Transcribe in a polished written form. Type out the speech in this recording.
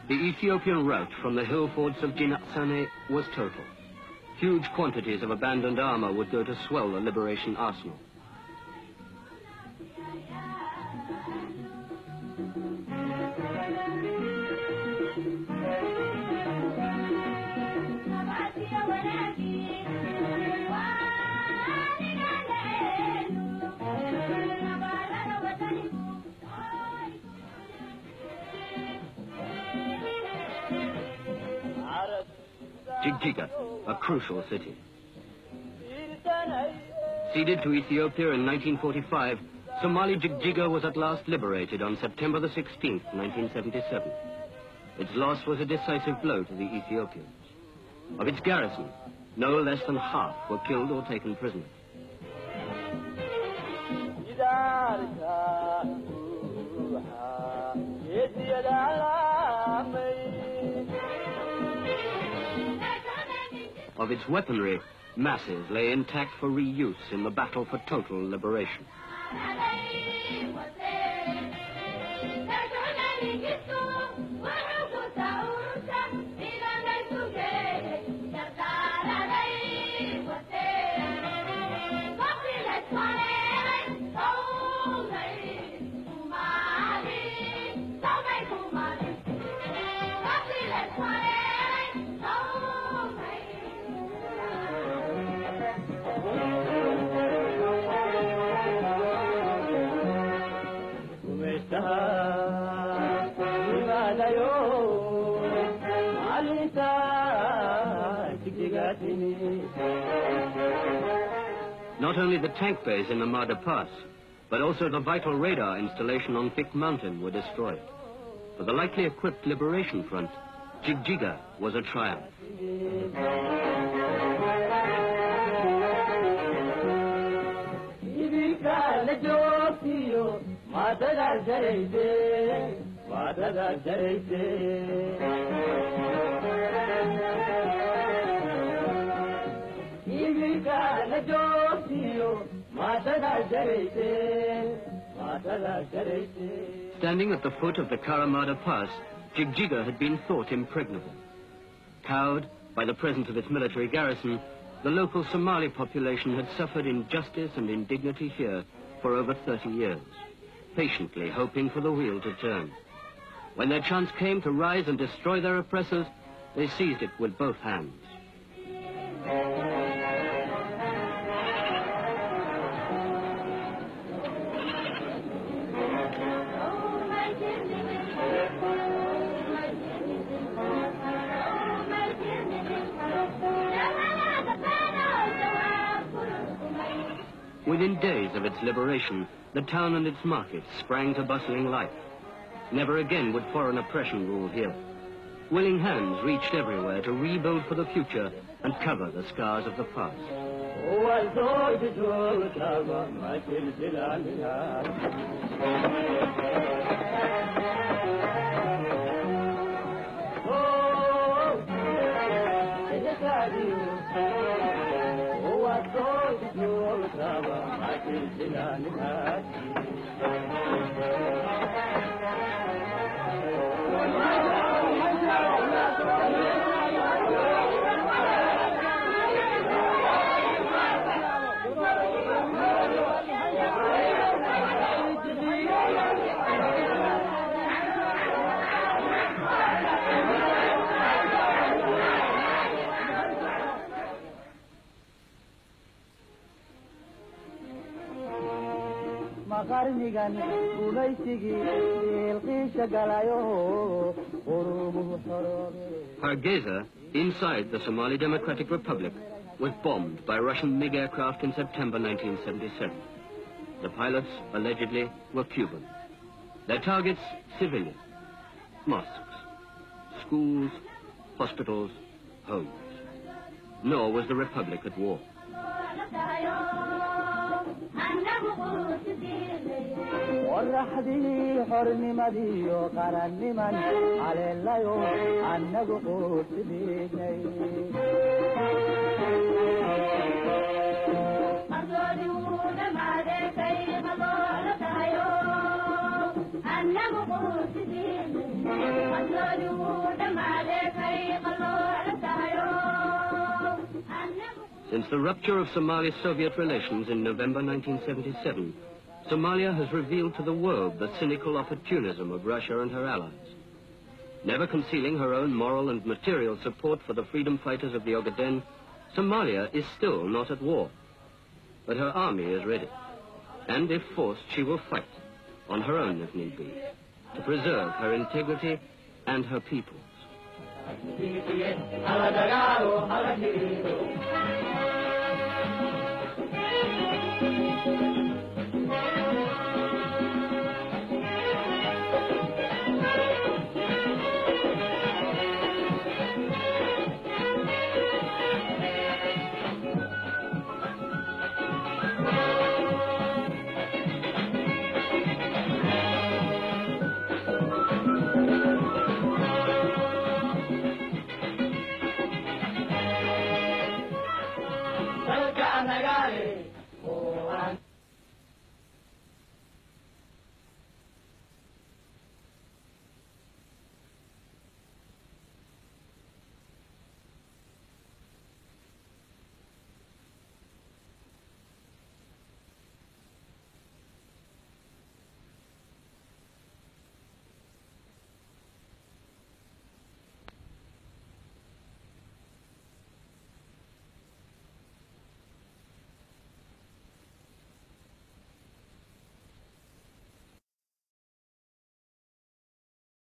The Ethiopian rout from the hill forts of Dhammaan was total. Huge quantities of abandoned armor would go to swell the liberation arsenal. Jigjiga, a crucial city. Ceded to Ethiopia in 1945, Somali-Jigjiga was at last liberated on September the 16th, 1977. Its loss was a decisive blow to the Ethiopians. Of its garrison, no less than half were killed or taken prisoner. Of its weaponry, masses lay intact for reuse in the battle for total liberation. Not only the tank bays in the Mada Pass, but also the vital radar installation on Thick Mountain were destroyed. For the lightly equipped Liberation Front, Jigjiga was a triumph. Standing at the foot of the Karamada Pass, Jigjiga had been thought impregnable. Cowed by the presence of its military garrison, the local Somali population had suffered injustice and indignity here for over 30 years, patiently hoping for the wheel to turn. When their chance came to rise and destroy their oppressors, they seized it with both hands. Within days of its liberation, the town and its markets sprang to bustling life. Never again would foreign oppression rule here. Willing hands reached everywhere to rebuild for the future and cover the scars of the past. Hargeisa, inside the Somali Democratic Republic, was bombed by Russian MiG aircraft in September 1977. The pilots, allegedly, were Cuban. Their targets, civilians, mosques, schools, hospitals, homes. nor was the Republic at war. Since the rupture of Somali-Soviet relations in November 1977, Somalia has revealed to the world the cynical opportunism of Russia and her allies. Never concealing her own moral and material support for the freedom fighters of the Ogaden, Somalia is still not at war. But her army is ready. And if forced, she will fight, on her own if need be, to preserve her integrity and her peoples.